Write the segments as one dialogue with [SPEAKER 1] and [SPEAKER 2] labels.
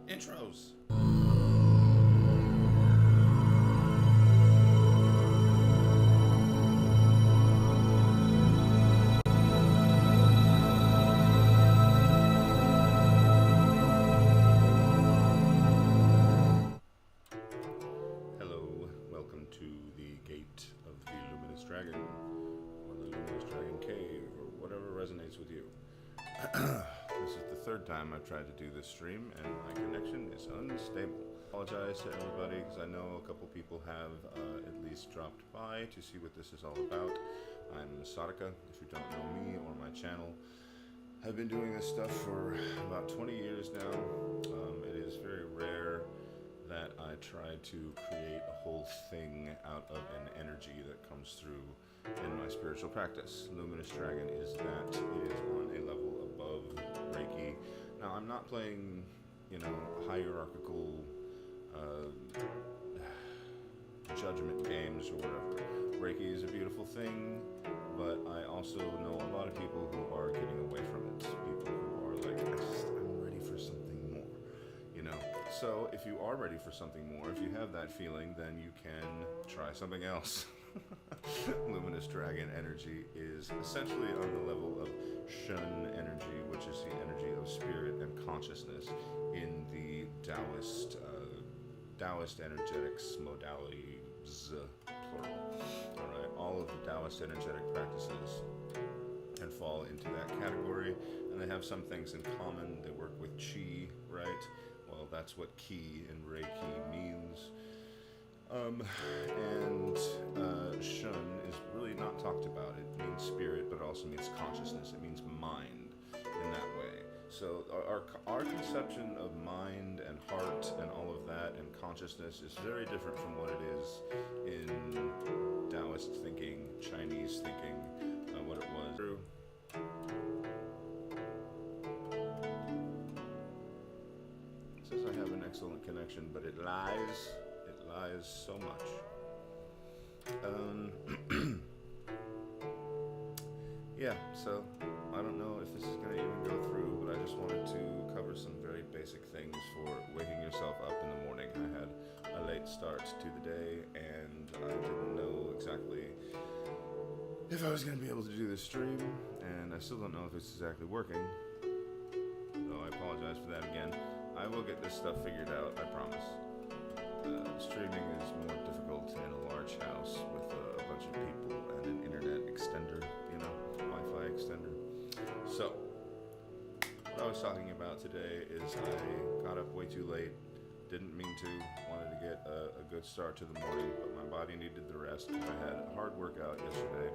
[SPEAKER 1] Intros. Hello, welcome to the Gate of the Luminous Dragon, or the Luminous Dragon Cave, or whatever resonates with you. This is the third time I've tried to do this stream, and my connection is unstable. I apologize to everybody, because I know a couple people have at least dropped by to see what this is all about. I'm Sadhaka, if you don't know me or my channel. I've been doing this stuff for about 20 years now. It is very rare that I try to create a whole thing out of an energy that comes through in my spiritual practice. Luminous Dragon is that. It is on a level above Reiki. Now, I'm not playing, hierarchical judgment games or whatever. Reiki is a beautiful thing, but I also know a lot of people who are getting away from it. People who are like, I'm ready for something more, So if you are ready for something more, if you have that feeling, then you can try something else. Luminous Dragon energy is essentially on the level of Shun energy, which is the energy of spirit and consciousness in the Taoist energetics modalities, plural. All right, all of the Taoist energetic practices can fall into that category, and they have some things in common. They work with Qi, right? Well, that's what Ki in Reiki means. Shun is really not talked about. It means spirit, but it also means consciousness. It means mind in that way. So our conception of mind and heart and all of that and consciousness is very different from what it is in Taoist thinking, Chinese thinking, what it was. It says I have an excellent connection, but it lies so much. Yeah, so I don't know if this is going to even go through, but I just wanted to cover some very basic things for waking yourself up in the morning. I had a late start to the day, and I didn't know exactly if I was going to be able to do this stream, and I still don't know if it's exactly working, so I apologize for that again. I will get this stuff figured out, I promise. Streaming is more difficult in a large house with a bunch of people and an internet extender, Wi-Fi extender. So, what I was talking about today is I got up way too late, didn't mean to, wanted to get a good start to the morning, but my body needed the rest. I had a hard workout yesterday,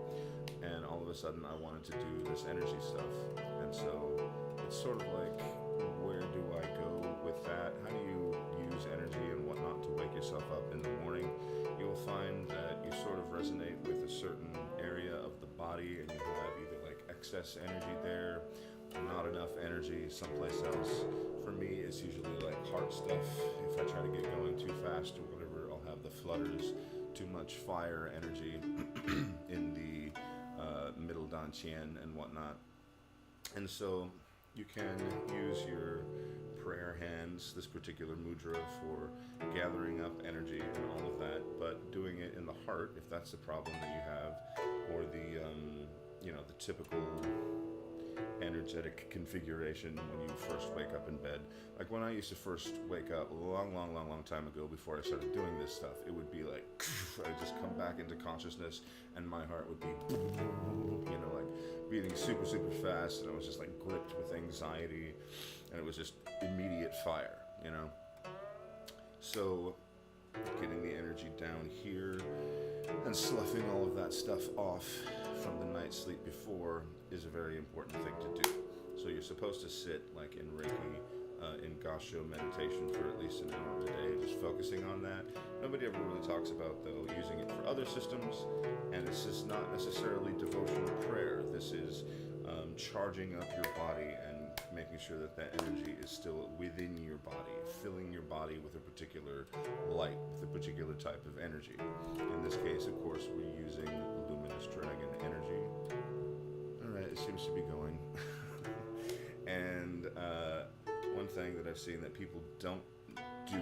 [SPEAKER 1] and all of a sudden I wanted to do this energy stuff, and so it's sort of like, where do I go with that? How do you use energy and whatnot to wake yourself up in the morning? You'll find that you sort of resonate with a certain area of the body, and you have either like excess energy there, not enough energy someplace else. For me, it's usually like heart stuff. If I try to get going too fast or whatever, I'll have the flutters, too much fire energy in the middle dantian and whatnot. And so you can use your prayer hands, this particular mudra, for gathering up energy and all of that, but doing it in the heart, if that's the problem that you have, or the the typical energetic configuration when you first wake up in bed. Like when I used to first wake up a long time ago, before I started doing this stuff, it would be like I'd just come back into consciousness, and my heart would be like beating super fast, and I was just like gripped with anxiety, and it was just immediate fire, So getting the energy down here and sloughing all of that stuff off from the night's sleep before is a very important thing to do. So you're supposed to sit like in Reiki, in Gassho meditation for at least an hour a day, just focusing on that. Nobody ever really talks about, though, using it for other systems, and this is not necessarily devotional prayer. This is charging up your body and making sure that that energy is still within your body, filling your body with a particular light, with a particular type of energy. In this case, of course, we're using Luminous Dragon energy. All right, it seems to be going. And one thing that I've seen that people don't do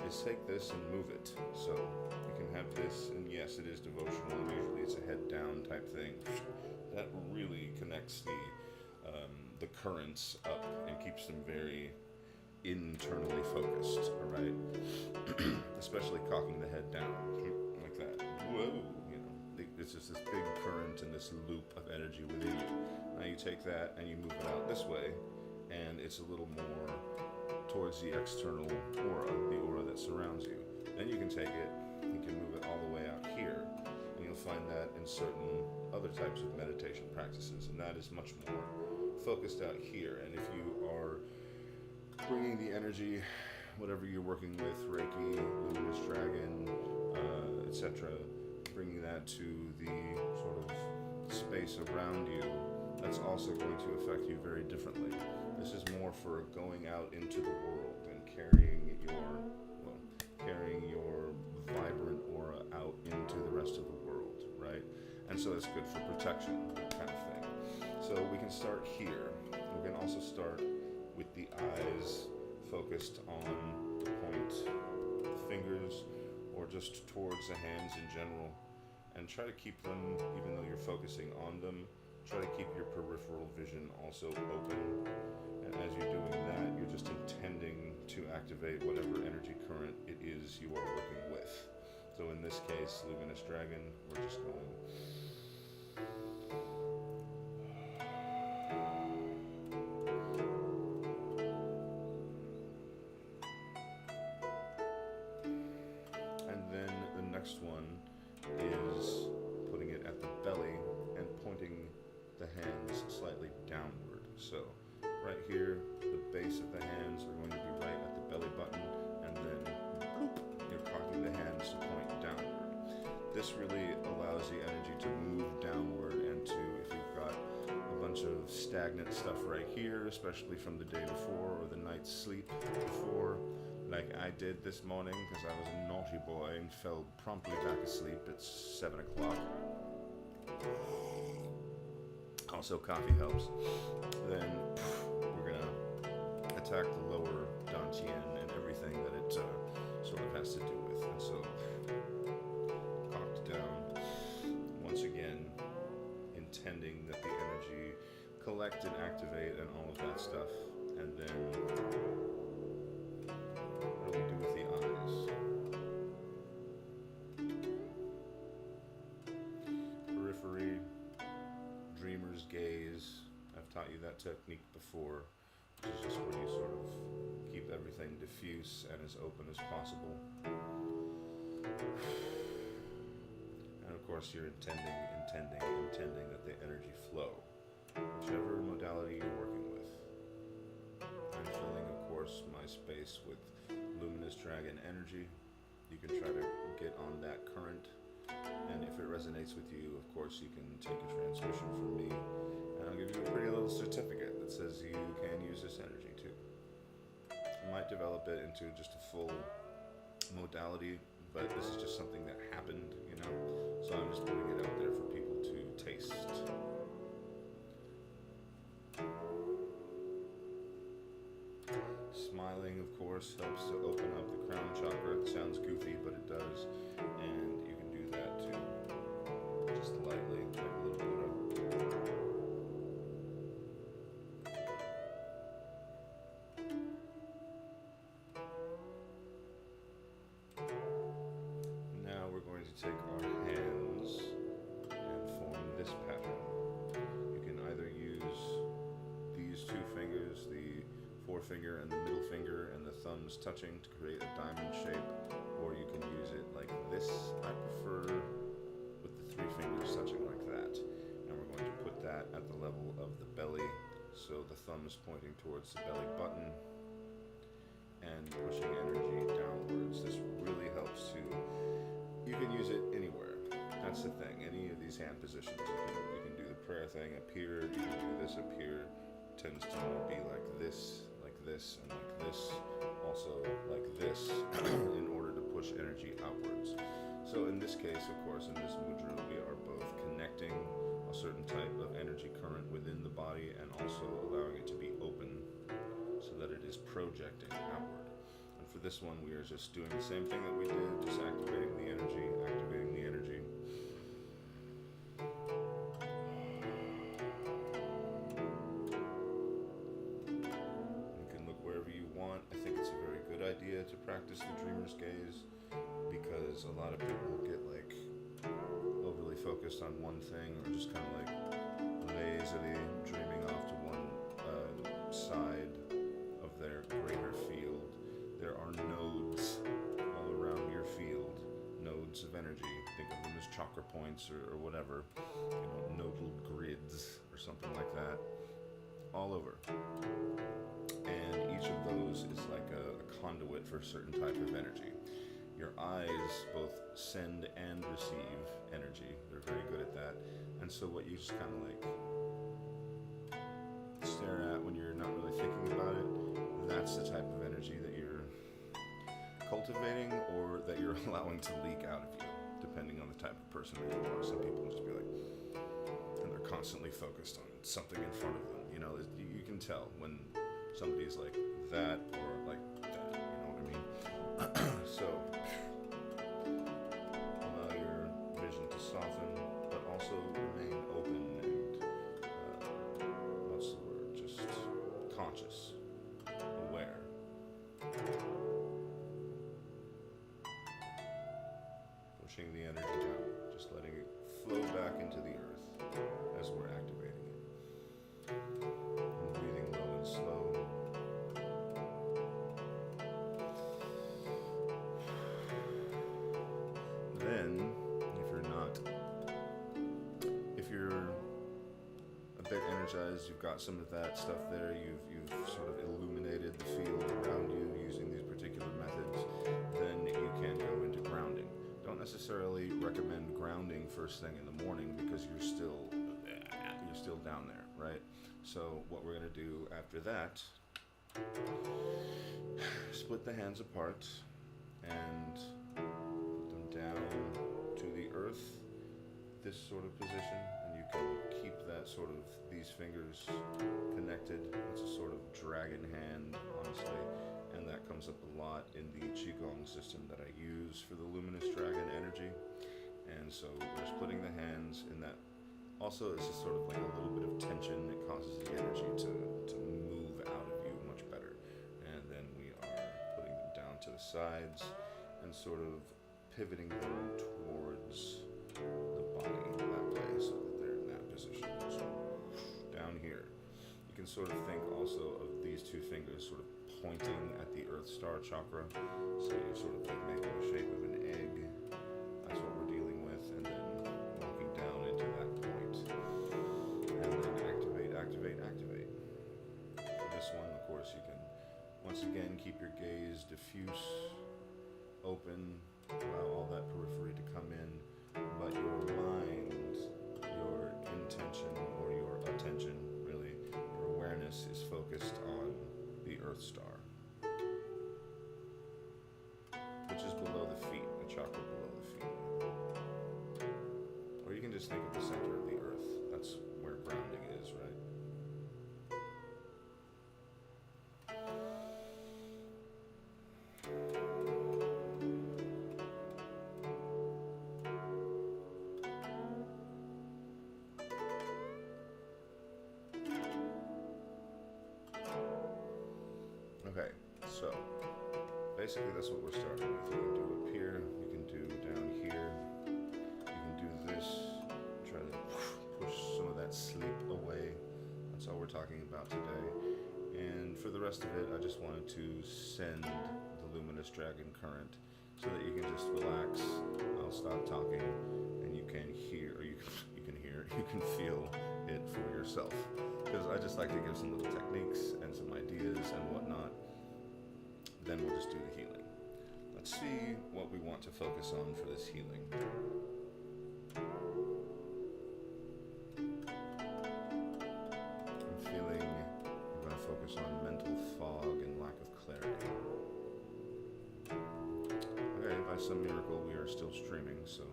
[SPEAKER 1] is take this and move it. So you can have this, and yes, it is devotional, and usually it's a head down type thing. That really connects the currents up and keeps them very internally focused, all right? Especially cocking the head down, like that. Whoa, it's just this big current and this loop of energy within you. Now you take that and you move it out this way, and it's a little more towards the external aura, the aura that surrounds you. Then you can take it, you can move it all the way out here, and you'll find that in certain other types of meditation practices, and that is much more focused out here. And if you are bringing the energy, whatever you're working with, Reiki, Luminous Dragon, etc., bringing that to the sort of space around you, that's also going to affect you very differently. This is more for going out into the world and carrying your vibrant aura out into the rest of the world, right? And so it's good for protection, that kind of thing. So we can start here. We can also start with the eyes focused on the point, the fingers, or just towards the hands in general, and try to keep them, even though you're focusing on them, try to keep your peripheral vision also open. And as you're doing that, you're just intending to activate whatever energy current it is you are working with. So in this case, Luminous Dragon, we're just going one is putting it at the belly and pointing the hands slightly downward. So right here, the base of the hands are going to be right at the belly button, and then boop, you're cocking the hands to point downward. This really allows the energy to move downward, and to, if you've got a bunch of stagnant stuff right here, especially from the day before or the night's sleep before, like I did this morning because I was a naughty boy and fell promptly back asleep at 7 o'clock. Also, coffee helps. Then we're going to attack the lower dantian and everything that it sort of has to do with. And so, cocked down, once again, intending that the energy collect and activate and all of that stuff. And then what do we do with the eyes? Periphery, dreamer's gaze. I've taught you that technique before, which is just where you sort of keep everything diffuse and as open as possible. And of course you're intending that the energy flow, whichever modality you're working with. I'm filling, of course, my space with Luminous Dragon energy. You can try to get on that current, and if it resonates with you, of course, you can take a transmission from me, and I'll give you a pretty little certificate that says you can use this energy too. I might develop it into just a full modality, but this is just something that happened, so I'm just putting it out there for people to taste. Smiling, of course, helps to open up the crown chakra. It sounds goofy, but it does. And you can do that too. Just lightly, like a little Buddha. Now we're going to take our hands and form this pattern. You can either use these two fingers, the forefinger and the middle finger and the thumbs touching to create a diamond shape, or you can use it like this. I prefer with the three fingers touching like that. And we're going to put that at the level of the belly, so the thumb is pointing towards the belly button and pushing energy downwards. This really helps to, you can use it anywhere. That's the thing, any of these hand positions. You can do the prayer thing up here, you can do this up here. It tends to be like this, and like this, also like this, in order to push energy outwards. So in this case, of course, in this mudra, we are both connecting a certain type of energy current within the body and also allowing it to be open so that it is projecting outward. And for this one, we are just doing the same thing that we did, just activating the energy, activating the energy. You can look wherever you want. I think it's a very good idea to practice the dreamer's gaze, because a lot of people get like overly focused on one thing, or just kind of like lazily dreaming off to one side of their greater field. There are nodes all around your field, nodes of energy. Think of them as chakra points or whatever, nodal grids or something like that, all over. And each of those is like a conduit for a certain type of energy. Your eyes both send and receive energy. They're very good at that. And so what you just kind of like stare at when you're not really thinking about it, that's the type of energy that you're cultivating, or that you're allowing to leak out of you, depending on the type of person that you are. Some people just be like, and they're constantly focused on something in front of them. You can tell when somebody's like that or like that, you know what I mean? So allow your vision to soften, but also remain open and what's the word? Just conscious, aware. Pushing the energy down, just letting it flow back into the earth as we're activating it. And breathing low and slow. Then, if you're a bit energized, you've got some of that stuff there, you've sort of illuminated the field around you using these particular methods, then you can go into grounding. Don't necessarily recommend grounding first thing in the morning, because you're still down there, right? So what we're going to do after that, split the hands apart and put them down to the earth, this sort of position, and you can keep that sort of, these fingers connected. It's a sort of dragon hand, honestly, and that comes up a lot in the Qigong system that I use for the luminous dragon energy. And so we're splitting the hands in that. Also, it's just sort of like a little bit of tension. It causes the energy to move out of you much better. And then we are putting them down to the sides and sort of pivoting them towards the body that way, so that they're in that position. So down here, you can sort of think also of these two fingers sort of pointing at the Earth Star chakra. So you're sort of like making the shape of an egg. That's what we're dealing with, and then walking down into that point, and then activate. For this one, of course, you can once again keep your gaze diffuse, open, allow all that periphery to come in, but your mind, your intention, or your attention, really, your awareness is focused on the Earth Star, which is below the feet, the chakra below the feet. Or you can just think of the center of the earth. That's where grounding is, right? Okay, so basically that's what we're starting with. You can do up here, you can do down here, you can do this, try to push some of that sleep away. That's all we're talking about today. And for the rest of it, I just wanted to send the luminous dragon current so that you can just relax. I'll stop talking and you can hear, or you can feel it for yourself. Because I just like to give some little techniques and some ideas and whatnot. Then we'll just do the healing. Let's see what we want to focus on for this healing. I'm feeling we're going to focus on mental fog and lack of clarity. Okay, by some miracle we are still streaming, so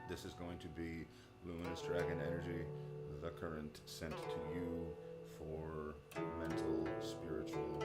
[SPEAKER 1] this is going to be luminous dragon energy, the current sent to you for mental, spiritual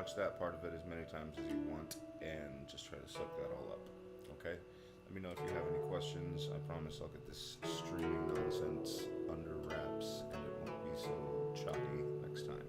[SPEAKER 1] watch that part of it as many times as you want and just try to soak that all up. Okay? Let me know if you have any questions. I promise I'll get this streaming nonsense under wraps and it won't be so choppy next time.